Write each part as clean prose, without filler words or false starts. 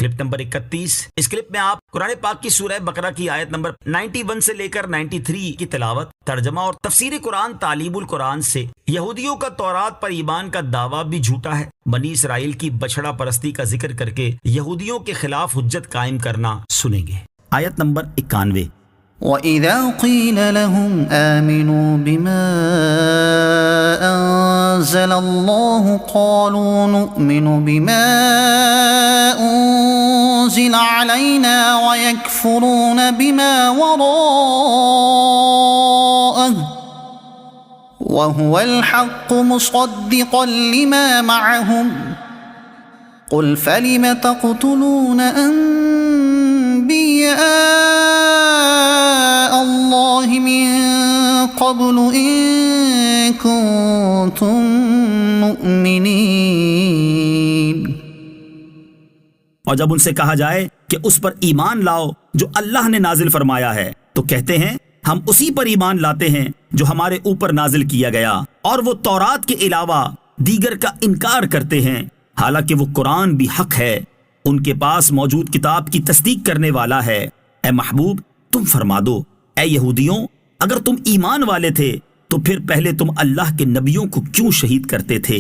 Clip number 31۔ اس clip میں آپ قرآن پاک کی سورہ بقرہ کی آیت نمبر 91 سے لے کر 93 کی تلاوت، ترجمہ اور تفسیر قرآن تعلیم القرآن سے یہودیوں کا تورات پر ایمان کا دعویٰ بھی جھوٹا ہے، بنی اسرائیل کی بچھڑا پرستی کا ذکر کر کے یہودیوں کے خلاف حجت قائم کرنا سنیں گے۔ آیت نمبر 91۔ وَإِذَا قِيلَ لَهُمْ آمِنُوا بِمَا أَنزَلَ اللَّهُ قَالُوا نُؤْمِنُ بِمَا أُنزِلَ عَلَيْنَا وَيَكْفُرُونَ بِمَا وَرَاءَهُ وَهُوَ الْحَقُّ مُصَدِّقًا لِمَا مَعَهُمْ قُلْ فَلِمَ تَقْتُلُونَ أَنبِيَاءَ اللہ من قبل ان کنتم مؤمنین۔ اور جب ان سے کہا جائے کہ اس پر ایمان لاؤ جو اللہ نے نازل فرمایا ہے تو کہتے ہیں ہم اسی پر ایمان لاتے ہیں جو ہمارے اوپر نازل کیا گیا، اور وہ تورات کے علاوہ دیگر کا انکار کرتے ہیں، حالانکہ وہ قرآن بھی حق ہے، ان کے پاس موجود کتاب کی تصدیق کرنے والا ہے۔ اے محبوب تم فرما دو، اے یہودیوں اگر تم ایمان والے تھے تو پھر پہلے تم اللہ کے نبیوں کو کیوں شہید کرتے تھے؟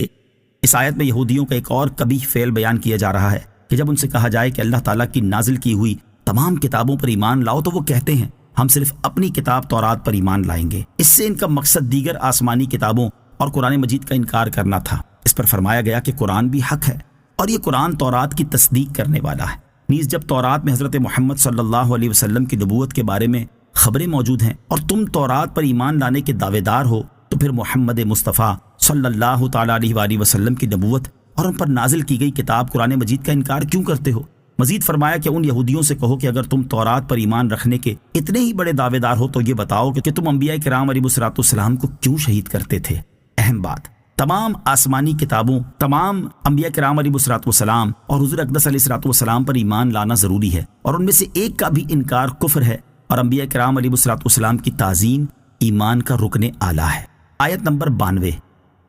اس آیت میں یہودیوں کا ایک اور قبیح فعل بیان کیا جا رہا ہے کہ جب ان سے کہا جائے کہ اللہ تعالیٰ کی نازل کی ہوئی تمام کتابوں پر ایمان لاؤ تو وہ کہتے ہیں ہم صرف اپنی کتاب تورات پر ایمان لائیں گے۔ اس سے ان کا مقصد دیگر آسمانی کتابوں اور قرآن مجید کا انکار کرنا تھا۔ اس پر فرمایا گیا کہ قرآن بھی حق ہے اور یہ قرآن تورات کی تصدیق کرنے والا ہے۔ نیز جب تورات میں حضرت محمد صلی اللہ علیہ وسلم کی نبوت کے بارے میں خبریں موجود ہیں اور تم تورات پر ایمان لانے کے دعوے دار ہو تو پھر محمد مصطفیٰ صلی اللہ تعالیٰ علیہ وآلہ وسلم کی نبوت اور ان پر نازل کی گئی کتاب قرآن مجید کا انکار کیوں کرتے ہو؟ مزید فرمایا کہ ان یہودیوں سے کہو کہ اگر تم تورات پر ایمان رکھنے کے اتنے ہی بڑے دعوے دار ہو تو یہ بتاؤ کہ تم انبیاء کرام علیہ السلام کو کیوں شہید کرتے تھے؟ اہم بات، تمام آسمانی کتابوں، تمام انبیاء کرام علیہ السلام اور حضور اقدس علیہ السلام پر ایمان لانا ضروری ہے، اور ان میں سے ایک کا بھی انکار کفر ہے، اور انبیاء کرام علیہ السلام کی تعظیم ایمان کا رکن اعلیٰ ہے۔ آیت نمبر 92۔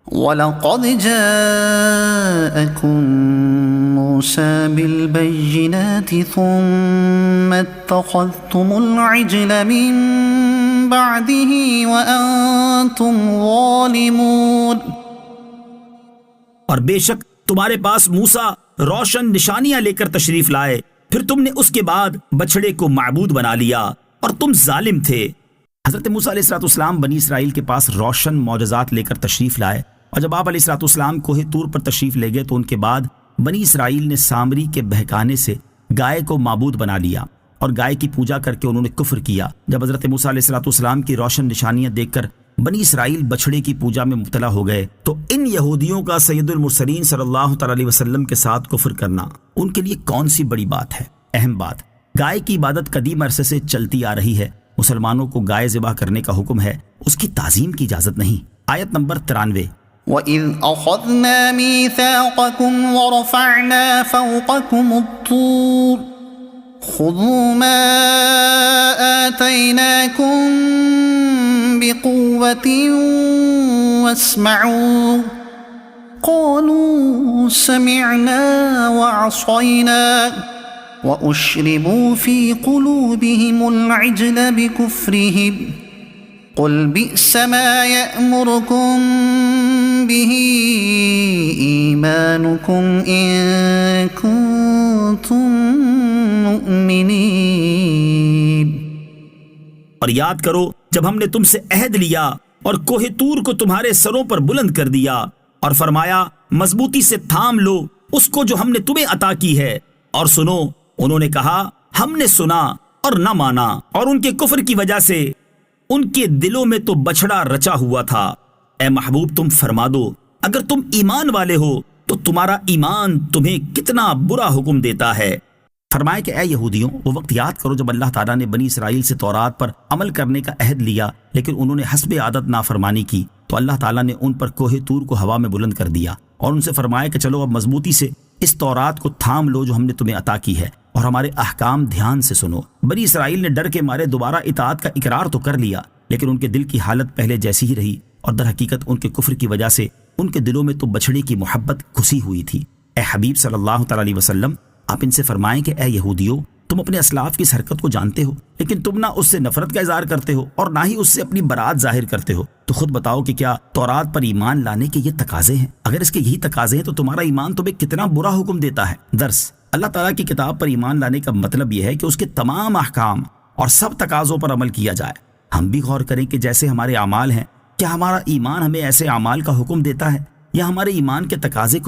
وَلَقَدْ جَاءَكُم مُوسَى بِالْبَيِّنَاتِ ثُمَّ اتَّخَذْتُمُ الْعِجْلَ مِن بَعْدِهِ وَأَنتُمْ ظَالِمُونَ۔ اور بے شک تمہارے پاس موسیٰ روشن نشانیاں لے کر تشریف لائے، پھر تم نے اس کے بعد بچڑے کو معبود بنا لیا اور تم ظالم تھے۔ حضرت موسیٰ علیہ السلام بنی اسرائیل کے پاس روشن معجزات لے کر تشریف لائے، اور جب آپ علیہ السلام کوہ طور پر تشریف لے گئے تو ان کے بعد بنی اسرائیل نے سامری کے بہکانے سے گائے کو معبود بنا لیا اور گائے کی پوجا کر کے انہوں نے کفر کیا۔ جب حضرت موسیٰ علیہ السلام کی روشن نشانیاں دیکھ کر بنی اسرائیل بچڑے کی پوجا میں مبتلا ہو گئے تو ان یہودیوں کا سید المرسلین صلی اللہ تعالی علیہ وسلم کے ساتھ کفر کرنا ان کے لیے کون سی بڑی بات ہے؟ اہم بات، گائے کی عبادت قدیم عرصے سے چلتی آ رہی ہے، مسلمانوں کو گائے ذبح کرنے کا حکم ہے، اس کی تعظیم کی اجازت نہیں۔ آیت نمبر 93۔ وَإِذْ أَخَذْنَا مِيثَاقَكُمْ وَرَفَعْنَا فَوْقَكُمُ الطُّورَ خُذُوا مَا آتَيْنَاكُمْ بِقُوَّةٍ وَاسْمَعُوا قَالُوا سَمِعْنَا وَعَصَيْنَا وَأُشْرِبُوا فِي قُلُوبِهِمُ الْعِجْلَ بِكُفْرِهِمْ قُلْ بِئْسَ مَا يَأْمُرُكُمْ بِهِ إِيمَانُكُمْ إِن كُنتُم مُؤْمِنِينَ۔ اور یاد کرو جب ہم نے تم سے عہد لیا اور کوہ طور کو تمہارے سروں پر بلند کر دیا اور فرمایا مضبوطی سے تھام لو اس کو جو ہم نے تمہیں عطا کی ہے، اور سنو، انہوں نے کہا ہم نے سنا اور نہ مانا، اور ان کے کفر کی وجہ سے ان کے دلوں میں تو بچھڑا رچا ہوا تھا۔ اے محبوب تم فرما دو اگر تم ایمان والے ہو تو تمہارا ایمان تمہیں کتنا برا حکم دیتا ہے۔ فرمائے کہ اے یہودیوں وہ وقت یاد کرو جب اللہ تعالیٰ نے بنی اسرائیل سے تورات پر عمل کرنے کا عہد لیا لیکن انہوں نے حسب عادت نافرمانی کی تو اللہ تعالیٰ نے ان پر کوہ طور کو ہوا میں بلند کر دیا اور ان سے فرمایا کہ چلو اب مضبوطی سے اس تورات کو تھام لو جو ہم نے تمہیں عطا کی ہے اور ہمارے احکام دھیان سے سنو۔ بنی اسرائیل نے ڈر کے مارے دوبارہ اطاعت کا اقرار تو کر لیا لیکن ان کے دل کی حالت پہلے جیسی ہی رہی اور در حقیقت ان کے کفر کی وجہ سے ان کے دلوں میں تو بچھڑے کی محبت گھسی ہوئی تھی۔ اے حبیب صلی اللہ تعالی علیہ وسلم آپ ان سے فرمائیں کہ اے یہودیو، تم اپنے اسلاف کی اس حرکت کو جانتے ہو، لیکن تم نہ اس سے نفرت کا اظہار کرتے ہو اور نہ ہی اس سے اپنی برات ظاہر کرتے ہو۔ تو خود بتاؤ کہ کیا تورات پر ایمان لانے کے یہ تقاضے ہیں؟ اگر اس کے یہی تقاضے ہیں تو تمہارا ایمان تمہیں کتنا برا حکم دیتا ہے۔ درس: اللہ تعالیٰ کی کتاب پر ایمان لانے کا مطلب یہ ہے کہ اس کے تمام احکام اور سب تقاضوں پر عمل کیا جائے۔ ہم بھی غور کریں کہ جیسے ہمارے اعمال ہیں، کیا ہمارا ایمان ہمیں ایسے اعمال کا حکم دیتا ہے یا ہمارے ایمان کے تقاضے